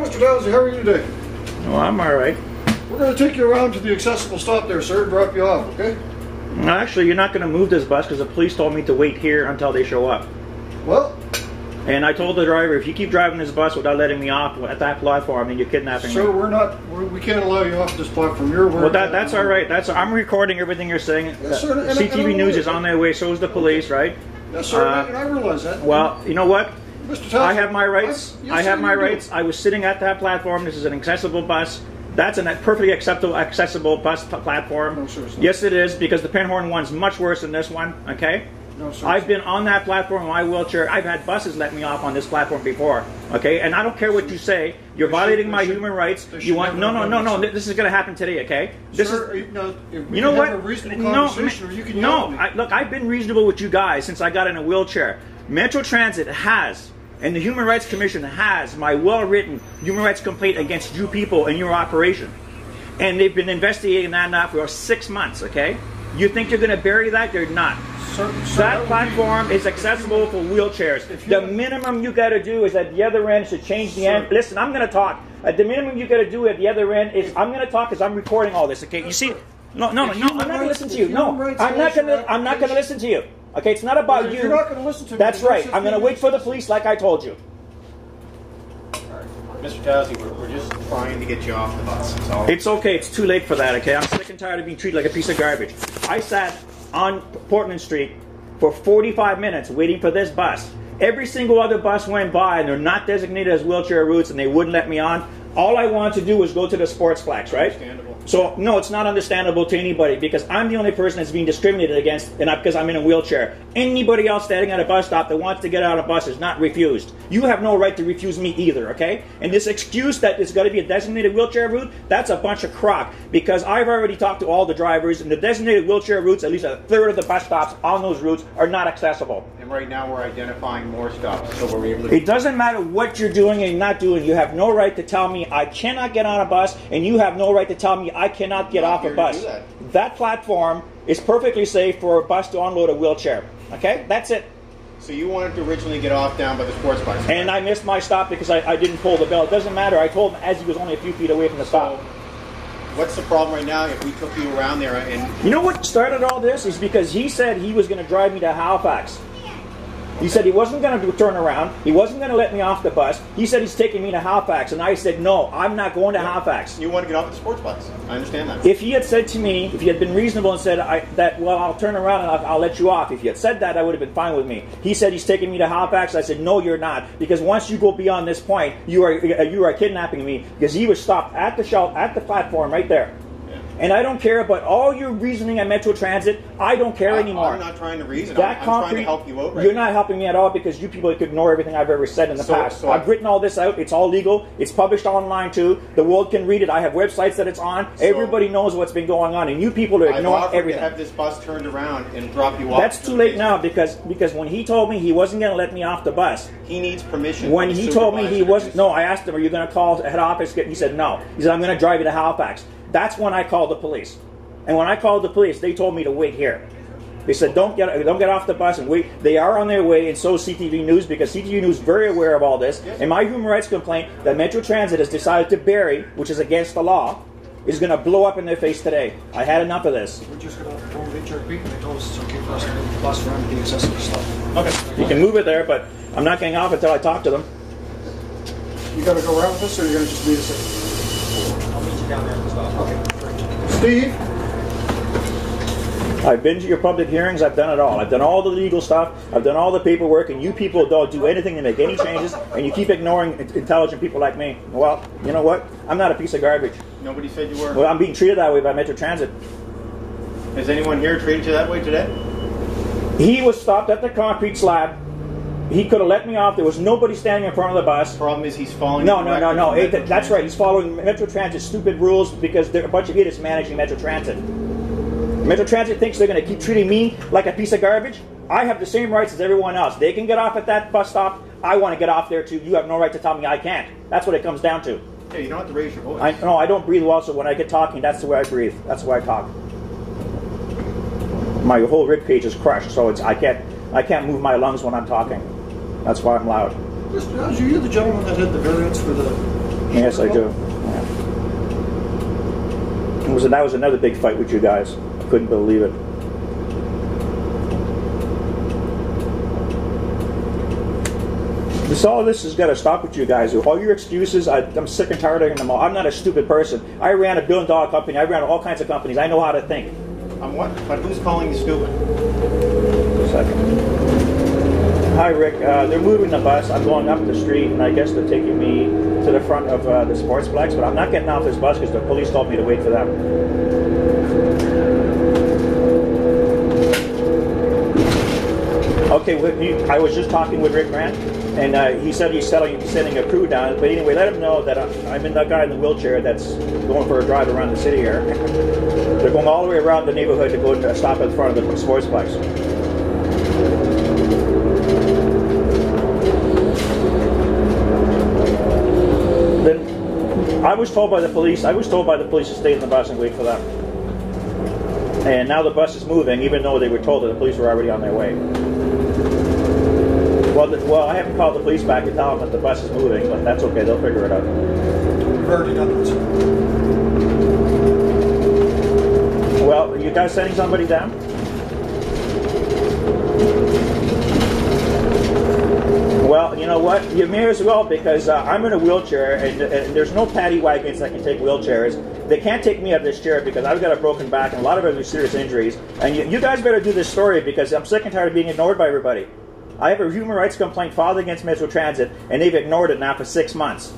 Mr. Towsey, how are you today? Oh, I'm all right. We're going to take you around to the accessible stop there, sir, and drop you off, okay? Actually, you're not going to move this bus because the police told me to wait here until they show up. Well... And I told the driver, if you keep driving this bus without letting me off at that platform, then you're kidnapping me. Sir, we can't allow you off this platform. Well, that's all right. I'm recording everything you're saying. Yes, sir. CTV News is on their way, so is the police, right? Yes, sir, and I realize that. Well, you know what? Mr. Towsey, I have my rights. Yes, I have sir, my you rights. do. I was sitting at that platform. This is an accessible bus. That's a perfectly accessible bus platform. No, sir, it's not. Yes, it is, because the Pinhorn one's much worse than this one, okay? No, sir. I've been on that platform in my wheelchair. I've had buses let me off on this platform before, okay? And I don't care what you say. You're violating my human rights. You want no. This is going to happen today, okay? This sir, is. You know what? A reasonable conversation, or you can yell at me. Look, I've been reasonable with you guys since I got in a wheelchair. Metro Transit has, and the Human Rights Commission has, my well-written human rights complaint against you people and your operation. And they've been investigating that now for 6 months, okay? You think you're going to bury that? You're not. Sir, that platform is accessible for wheelchairs. The minimum you got to do is at the other end to change the end. Listen, I'm going to talk. The minimum you got to do at the other end is I'm going to talk because I'm recording all this. Okay, you see? No, I'm not going to listen to you. No, I'm not going to listen to you. Okay, it's not about you. You're not going to listen to me. That's right. I'm going to wait for the police, like I told you. Mr. Towsey, we're just trying to get you off the bus. It's okay. It's too late for that, okay? I'm sick and tired of being treated like a piece of garbage. I sat on Portland Street for 45 minutes waiting for this bus. Every single other bus went by, and they're not designated as wheelchair routes, and they wouldn't let me on. All I wanted to do was go to the sports flags, right? Understandable. So, no, it's not understandable to anybody because I'm the only person that's being discriminated against and not because I'm in a wheelchair. Anybody else standing at a bus stop that wants to get out of a bus is not refused. You have no right to refuse me either, okay? And this excuse that it's got to be a designated wheelchair route, that's a bunch of crock because I've already talked to all the drivers and the designated wheelchair routes, at least a third of the bus stops on those routes are not accessible. And right now we're identifying more stops, so we're able to... It doesn't matter what you're doing and not doing. You have no right to tell me I cannot get on a bus, and you have no right to tell me I cannot get off a bus. That platform is perfectly safe for a bus to unload a wheelchair. Okay? That's it. So you wanted to originally get off down by the sports bus. Right? And I missed my stop because I didn't pull the bell. It doesn't matter. I told him as he was only a few feet away from the stop. What's the problem right now if we took you around there and... You know what started all this is because he said he was going to drive me to Halifax. He said he wasn't going to turn around. He wasn't going to let me off the bus. He said he's taking me to Halifax. And I said, no, I'm not going to Halifax. You want to get off the sports bus. I understand that. If he had said to me, if he had been reasonable and said, well, I'll turn around and I'll let you off. If he had said that, that would have been fine with me. He said he's taking me to Halifax. I said, no, you're not. Because once you go beyond this point, you are kidnapping me. Because he was stopped at the platform right there. And I don't care about all your reasoning at Metro Transit. I don't care anymore. I'm not trying to reason. I'm trying to help you out right You're now. not helping me at all because you people ignore everything I've ever said in the past. I've written all this out. It's all legal. It's published online too. The world can read it. I have websites that it's on. Everybody knows what's been going on. And you people are ignoring everything. I've offered to have this bus turned around and drop you off. That's too late now because when he told me he wasn't going to let me off the bus. He needs permission. When he told me he wasn't, no, I asked him, are you going to call head office? He said no. He said, I'm going to drive you to Halifax. That's when I called the police. And when I called the police, they told me to wait here. They said, don't get off the bus and wait. They are on their way, and so is CTV News, because CTV News is very aware of all this. And my human rights complaint that Metro Transit has decided to bury, which is against the law, is going to blow up in their face today. I had enough of this. We just got off the phone with HRP, and they told us it's okay for us to move the bus around to the accessible stuff. Okay. You can move it there, but I'm not getting off until I talk to them. You got to go around with us, or you're going to just meet us I'll meet you down there at the stop. Okay. Steve? I've been to your public hearings. I've done it all. I've done all the legal stuff. I've done all the paperwork, and you people don't do anything to make any changes, and you keep ignoring intelligent people like me. Well, you know what? I'm not a piece of garbage. Nobody said you were. Well, I'm being treated that way by Metro Transit. Has anyone here treated you that way today? He was stopped at the concrete slab. He could have let me off. There was nobody standing in front of the bus. The problem is he's following... No. That's right. He's following Metro Transit's stupid rules because they're a bunch of idiots managing Metro Transit. Metro Transit thinks they're going to keep treating me like a piece of garbage. I have the same rights as everyone else. They can get off at that bus stop. I want to get off there too. You have no right to tell me I can't. That's what it comes down to. Yeah, you don't have to raise your voice. I don't breathe well, so when I get talking, that's the way I breathe. That's the way I talk. My whole rib cage is crushed, so I can't move my lungs when I'm talking. That's why I'm loud. Mr. Towsey, are you the gentleman that had the variance for the Yes, I do. Yeah. That was another big fight with you guys. I couldn't believe it. All this has got to stop with you guys. All your excuses, I'm sick and tired of them all. I'm not a stupid person. I ran a $1 billion company. I ran all kinds of companies. I know how to think. What? But who's calling you stupid? A second. Hi, Rick. They're moving the bus. I'm going up the street, and I guess they're taking me to the front of the Sportsplex, but I'm not getting off this bus because the police told me to wait for them. Okay, I was just talking with Rick Grant, and he said he's sending a crew down. But anyway, let him know that I'm in that guy in the wheelchair that's going for a drive around the city here. They're going all the way around the neighborhood to go to stop at the front of the Sportsplex. Then I was told by the police to stay in the bus and wait for them. And now the bus is moving, even though they were told that the police were already on their way. Well, I haven't called the police back to tell them that the bus is moving, but that's okay. They'll figure it out. We've already done it. Well, you guys sending somebody down? Well, you know what? You may as well, because I'm in a wheelchair, and there's no paddy wagons that can take wheelchairs. They can't take me out of this chair because I've got a broken back and a lot of other serious injuries. And you guys better do this story because I'm sick and tired of being ignored by everybody. I have a human rights complaint filed against Metro Transit, and they've ignored it now for 6 months.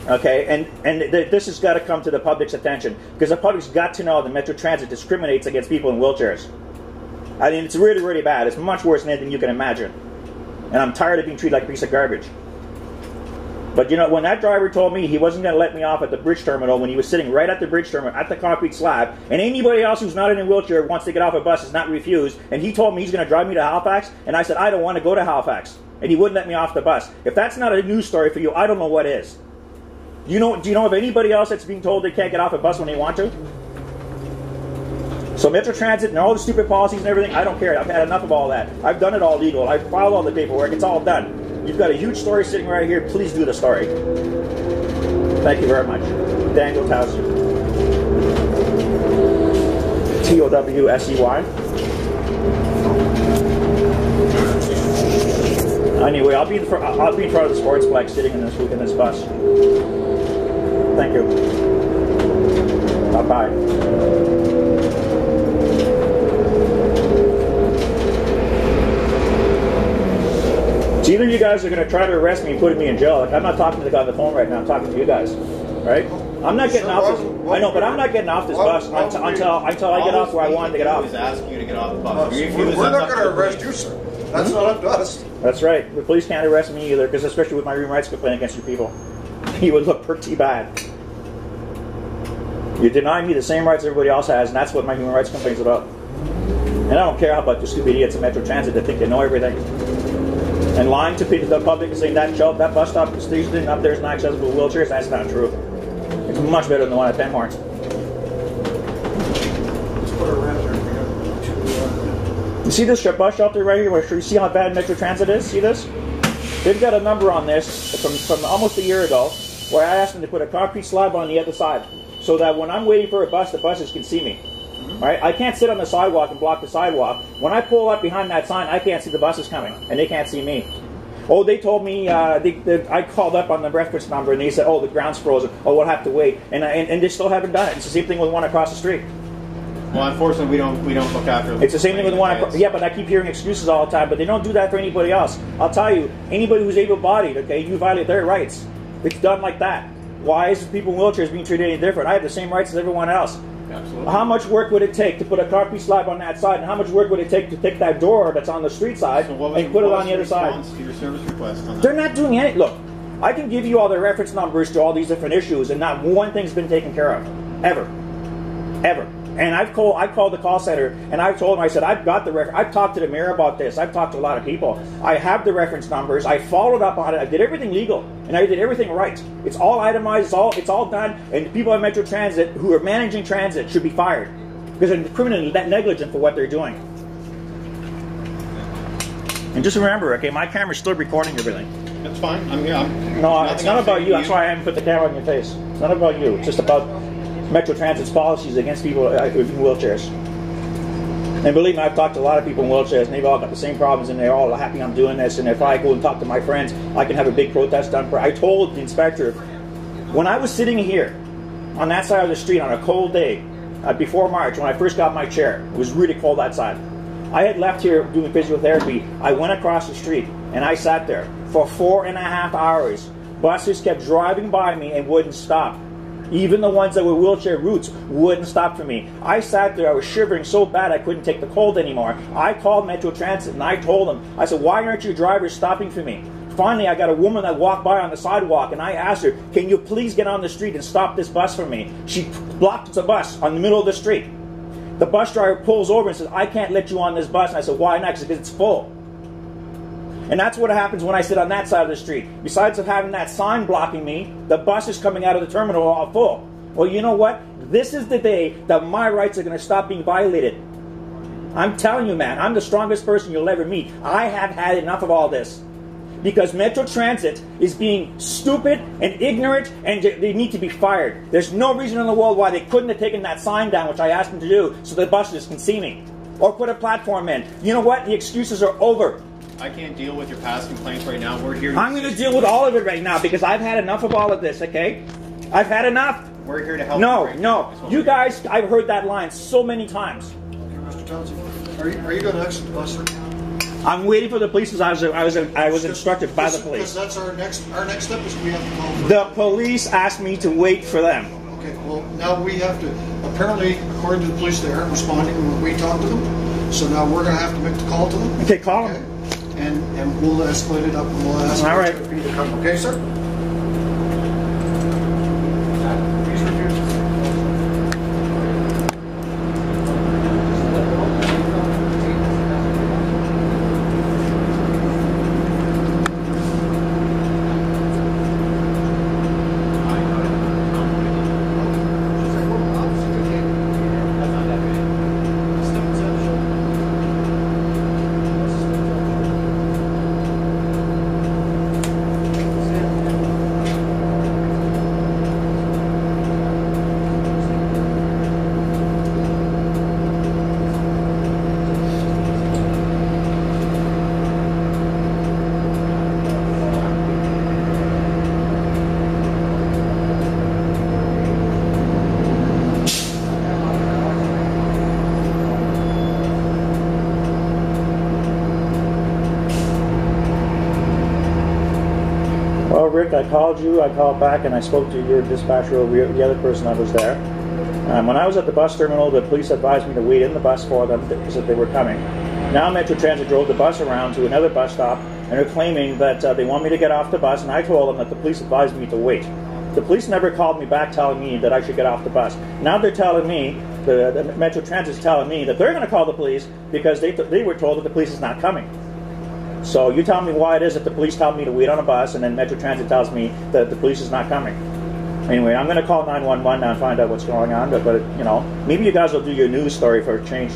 Okay, and this has got to come to the public's attention because the public's got to know that Metro Transit discriminates against people in wheelchairs. I mean, it's really, really bad. It's much worse than anything you can imagine. And I'm tired of being treated like a piece of garbage. But you know, when that driver told me he wasn't going to let me off at the bridge terminal, when he was sitting right at the bridge terminal at the concrete slab, and anybody else who's not in a wheelchair wants to get off a bus is not refused, and he told me he's going to drive me to Halifax, and I said I don't want to go to Halifax, and he wouldn't let me off the bus. If that's not a news story for you, I don't know what is. Do you know of anybody else that's being told they can't get off a bus when they want to? So Metro Transit and all the stupid policies and everything, I don't care. I've had enough of all that. I've done it all legal. I've filed all the paperwork. It's all done. You've got a huge story sitting right here. Please do the story. Thank you very much. J Towsey. Towsey. Anyway, I'll be in front of the Sportsplex sitting in this bus. Thank you. Bye-bye. So either you guys are going to try to arrest me and put me in jail. Like, I'm not talking to the guy on the phone right now. I'm talking to you guys, right? I'm not getting off this. I know, but I'm not getting off this bus until I get off where I wanted to get off. Is asking you to get off the bus. We're not going to arrest you, sir. That's not up to us. That's right. The police can't arrest me either, because especially with my human rights complaint against you people, you would look pretty bad. You deny me the same rights everybody else has, and that's what my human rights complaint is about. And I don't care about the stupid idiots in Metro Transit that think they know everything. And lying to people, the public, and saying that bus stop station up there is not accessible to wheelchairs, that's not true. It's much better than the one at Penmore. Let's put a red there. You see this bus shelter right here? You see how bad Metro Transit is? See this? They've got a number on this from almost a year ago where I asked them to put a concrete slab on the other side so that when I'm waiting for a bus, the buses can see me. Right? I can't sit on the sidewalk and block the sidewalk. When I pull up behind that sign, I can't see the buses coming, and they can't see me. Oh, they told me, I called up on the reference number, and they said, oh, the ground's frozen. Oh, we'll have to wait. And they still haven't done it. It's the same thing with the one across the street. Well, unfortunately, we don't look after them. It's the same thing with the one across. Yeah, but I keep hearing excuses all the time, but they don't do that for anybody else. I'll tell you, anybody who's able-bodied, okay, you violate their rights. It's done like that. Why is people in wheelchairs being treated any different? I have the same rights as everyone else. Absolutely. How much work would it take to put a concrete slab on that side, and how much work would it take to take that door that's on the street side and put it on the other side? To your service request on that? They're not doing anything. Look, I can give you all the reference numbers to all these different issues, and not one thing's been taken care of, ever. And I called the call center, and I've told them, I said, I've got the reference. I've talked to the mayor about this. I've talked to a lot of people. I have the reference numbers. I followed up on it. I did everything legal, and I did everything right. It's all itemized. It's all done. And the people at Metro Transit who are managing transit should be fired because they're criminally negligent for what they're doing. And just remember, okay, my camera's still recording everything. That's fine. I'm here. No, it's not about you. That's why I haven't put the camera on your face. It's not about you. It's just about Metro Transit's policies against people in wheelchairs. And believe me, I've talked to a lot of people in wheelchairs, and they've all got the same problems, and they're all happy I'm doing this. And if I go and talk to my friends, I can have a big protest done. I told the inspector, when I was sitting here on that side of the street on a cold day, before March, when I first got my chair, it was really cold outside. I had left here doing physiotherapy. I went across the street, and I sat there for 4.5 hours. Buses kept driving by me and wouldn't stop. Even the ones that were wheelchair routes wouldn't stop for me. I sat there, I was shivering so bad I couldn't take the cold anymore. I called Metro Transit and I told them, I said, why aren't your drivers stopping for me? Finally, I got a woman that walked by on the sidewalk and I asked her, can you please get on the street and stop this bus for me? She blocked the bus on the middle of the street. The bus driver pulls over and says, I can't let you on this bus. And I said, why not? Because it's full. And that's what happens when I sit on that side of the street. Besides of having that sign blocking me, the buses coming out of the terminal are all full. Well, you know what? This is the day that my rights are going to stop being violated. I'm telling you, man, I'm the strongest person you'll ever meet. I have had enough of all this. Because Metro Transit is being stupid and ignorant, and they need to be fired. There's no reason in the world why they couldn't have taken that sign down, which I asked them to do, so the buses can see me. Or put a platform in. You know what? The excuses are over. I can't deal with your past complaints right now. We're here. I'm going to deal with all of it right now because I've had enough of all of this, okay? I've had enough. We're here to help. No. You guys, I've heard that line so many times. Okay, Mr. Towsey, are you going to exit the bus right now? I'm waiting for the police because I was instructed by the police. Because that's our next step is we have to call for the police asked me to wait for them. Okay, well, now we have to, apparently, according to the police, they aren't responding when we talk to them. So now we're going to have to make the call to them. Okay, call them. And we'll escalate it up and we'll ask all right. for you to come. Okay, sir? Well, Rick, I called you, I called back, and I spoke to your dispatcher over the other person that was there. When I was at the bus terminal, the police advised me to wait in the bus for them because they were coming. Now Metro Transit drove the bus around to another bus stop, and they're claiming that they want me to get off the bus, and I told them that the police advised me to wait. The police never called me back telling me that I should get off the bus. Now they're telling me, the Metro Transit's telling me that they're going to call the police because they were told that the police is not coming. So you tell me why it is that the police tell me to wait on a bus and then Metro Transit tells me that the police is not coming. Anyway, I'm going to call 911 now and find out what's going on. But you know, maybe you guys will do your news story for a change.